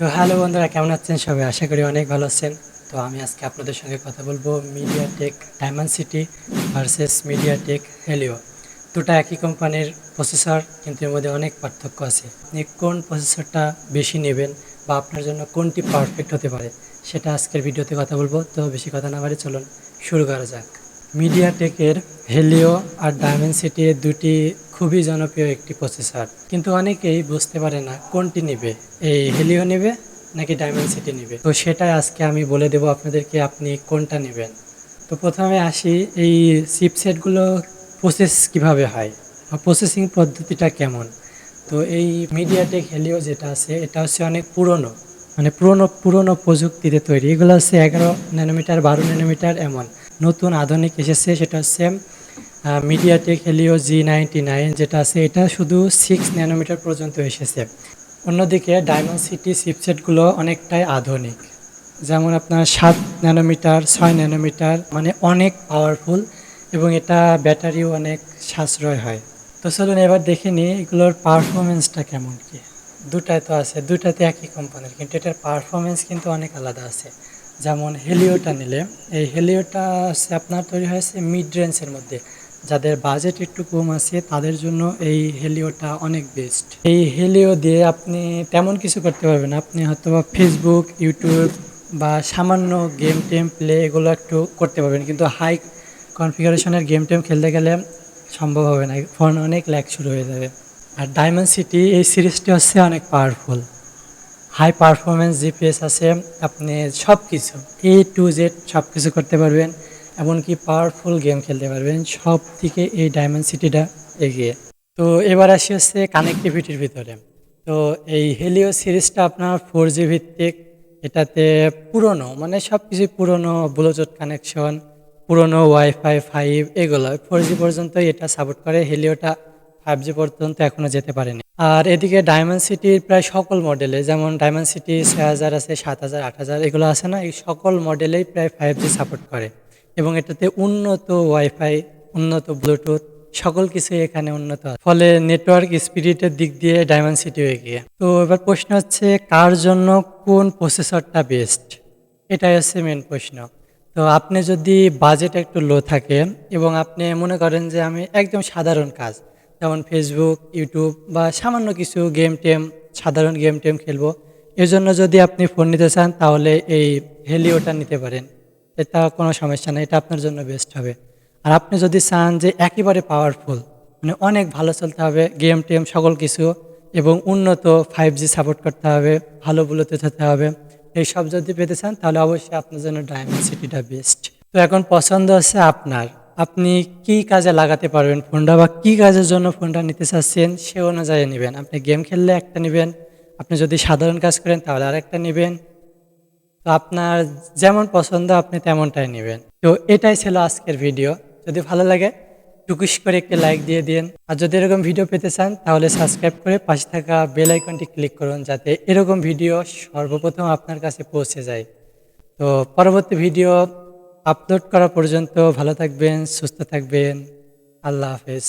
তো হ্যালো বন্ধুরা, কেমন আছেন সবাই? আশা করি অনেক ভালো আছেন। তো আমি আজকে আপনাদের সঙ্গে কথা বলবো MediaTek Dimensity versus MediaTek Helio. দুটো একই কোম্পানির প্রসেসর, কিন্তু এর মধ্যে অনেক পার্থক্য আছে। আপনি কোন প্রসেসরটা বেশি নেবেন বা আপনার জন্য কোনটি পারফেক্ট হতে পারে, সেটা আজকের ভিডিওতে কথা বলবো। তো বেশি কথা না বাড়ি চলুন শুরু করা যাক। মিডিয়াটেকের হেলিও আর ডায়মেনসিটি দুটি খুবই জনপ্রিয় একটি প্রসেসর, কিন্তু অনেকেই বুঝতে পারে না কোনটি নেবে, এই হেলিও নেবে নাকি ডায়মেনসিটি নেবে। তো সেটাই আজকে আমি বলে দেবো আপনাদেরকে, আপনি কোনটা নেবেন। তো প্রথমে আসি, এই চিপসেটগুলো প্রসেস কিভাবে হয় বা প্রসেসিং পদ্ধতিটা কেমন। তো এই মিডিয়াটেক হেলিও যেটা আছে, এটা হচ্ছে অনেক পুরনো, মানে পুরনো পুরনো প্রযুক্তিতে তৈরি। এগুলো হচ্ছে 11 ন্যানোমিটার, 12 ন্যানোমিটার এমন। নতুন আধুনিক এসেছে সেটা হচ্ছে মিডিয়াটেক হেলিও G99 যেটা আছে, এটা শুধু 6 ন্যানোমিটার পর্যন্ত এসেছে। অন্যদিকে ডায়মেনসিটি চিপসেটগুলো অনেকটাই আধুনিক, যেমন আপনার 7 ন্যানোমিটার, 6 ন্যানোমিটার, মানে অনেক পাওয়ারফুল, এবং এটা ব্যাটারিও অনেক সাশ্রয় হয়। তো চলুন এবার দেখে নিই এগুলোর পারফরমেন্সটা কেমন কি। দুটাই তো আছে, দুটাতে একই কোম্পানির, কিন্তু এটার পারফরমেন্স কিন্তু অনেক আলাদা আছে। যেমন হেলিওটা নিলে, এই হেলিওটা আছে আপনার তৈরি হয়েছে মিড রেঞ্জের মধ্যে। যাদের বাজেট একটু কম আছে তাদের জন্য এই হেলিওটা অনেক বেস্ট। এই হেলিও দিয়ে আপনি তেমন কিছু করতে পারবেন, আপনি হয়তো বা ফেসবুক, ইউটিউব বা সামান্য গেম টেম প্লে এগুলো একটু করতে পারবেন, কিন্তু হাই কনফিগারেশনের গেম টেম খেলতে গেলে সম্ভব হবে না, ফোন অনেক ল্যাগ শুরু হয়ে যাবে। আর ডায়মেনসিটি এই সিরিজটি হচ্ছে অনেক পাওয়ারফুল, হাই পারফরমেন্স জিপিএস আছে, আপনি সব কিছু A to Z সব কিছু করতে পারবেন, এমনকি পাওয়ারফুল গেম খেলতে পারবেন। সব থেকে এই ডায়মেনসিটিটা এগিয়ে। তো এবার আসি হচ্ছে কানেক্টিভিটির ভিতরে। তো এই হেলিও সিরিজটা আপনার 4G ভিত্তিক, এটাতে পুরনো, মানে সব কিছুই পুরনো, ব্লুটুথ কানেকশন, পুরনো ওয়াইফাই 5 এগুলো 4G পর্যন্ত এটা সাপোর্ট করে। হেলিওটা 5G পর্যন্ত এখনও যেতে পারেনি। আর এদিকে ডায়মেনসিটির প্রায় সকল মডেলে, যেমন ডায়মেনসিটি 6000 আছে, 7000, 8000 এগুলো আছে না, এই সকল মডেলেই প্রায় 5G সাপোর্ট করে। এবং এটাতে উন্নত ওয়াইফাই, উন্নত ব্লুটুথ, সকল কিছু এখানে উন্নত আছে। ফলে নেটওয়ার্ক স্পিডের দিক দিয়ে ডায়মেনসিটিও এগিয়ে। তো এবার প্রশ্ন হচ্ছে, কার জন্য কোন প্রসেসরটা বেস্ট, এটাই হচ্ছে মেন প্রশ্ন। তো আপনি যদি বাজেট একটু লো থাকে এবং আপনি মনে করেন যে আমি একদম সাধারণ কাজ, যেমন ফেসবুক, ইউটিউব বা সামান্য কিছু গেম টেম, সাধারণ গেম টেম খেলবো, এর জন্য যদি আপনি ফোন নিতে চান তাহলে এই হেলিওটা নিতে পারেন। এটা কোনো সমস্যা নেই, এটা আপনার জন্য বেস্ট হবে। আর আপনি যদি চান যে একেবারে পাওয়ারফুল, মানে অনেক ভালো চলতে হবে গেম টেম সকল কিছু, এবং উন্নত 5G সাপোর্ট করতে হবে, ভালো ব্লুটুথ হতে হবে, এইসব যদি পেতে চান তাহলে অবশ্যই আপনার জন্য ডায়মেনসিটিটা বেস্ট। তো এখন পছন্দ হচ্ছে আপনার, আপনি কি কাজে লাগাতে পারবেন ফোনটা বা কি কাজের জন্য ফোনটা নিতে চাচ্ছেন সে অনুযায়ী নেবেন। আপনি গেম খেললে একটা নেবেন, আপনি যদি সাধারণ কাজ করেন তাহলে আরেকটা নেবেন। তো আপনার যেমন পছন্দ আপনি তেমনটাই নেবেন। তো এটাই ছিল আজকের ভিডিও। যদি ভালো লাগে টুকুস করে একটি লাইক দিয়ে দিন, আর যদি এরকম ভিডিও পেতে চান তাহলে সাবস্ক্রাইব করে পাশে থাকা বেল আইকনটি ক্লিক করুন, যাতে এরকম ভিডিও সর্বপ্রথম আপনার কাছে পৌঁছে যায়। তো পরবর্তী ভিডিও আপলোড করা পর্যন্ত ভালো থাকবেন, সুস্থ থাকবেন। আল্লাহ হাফেজ।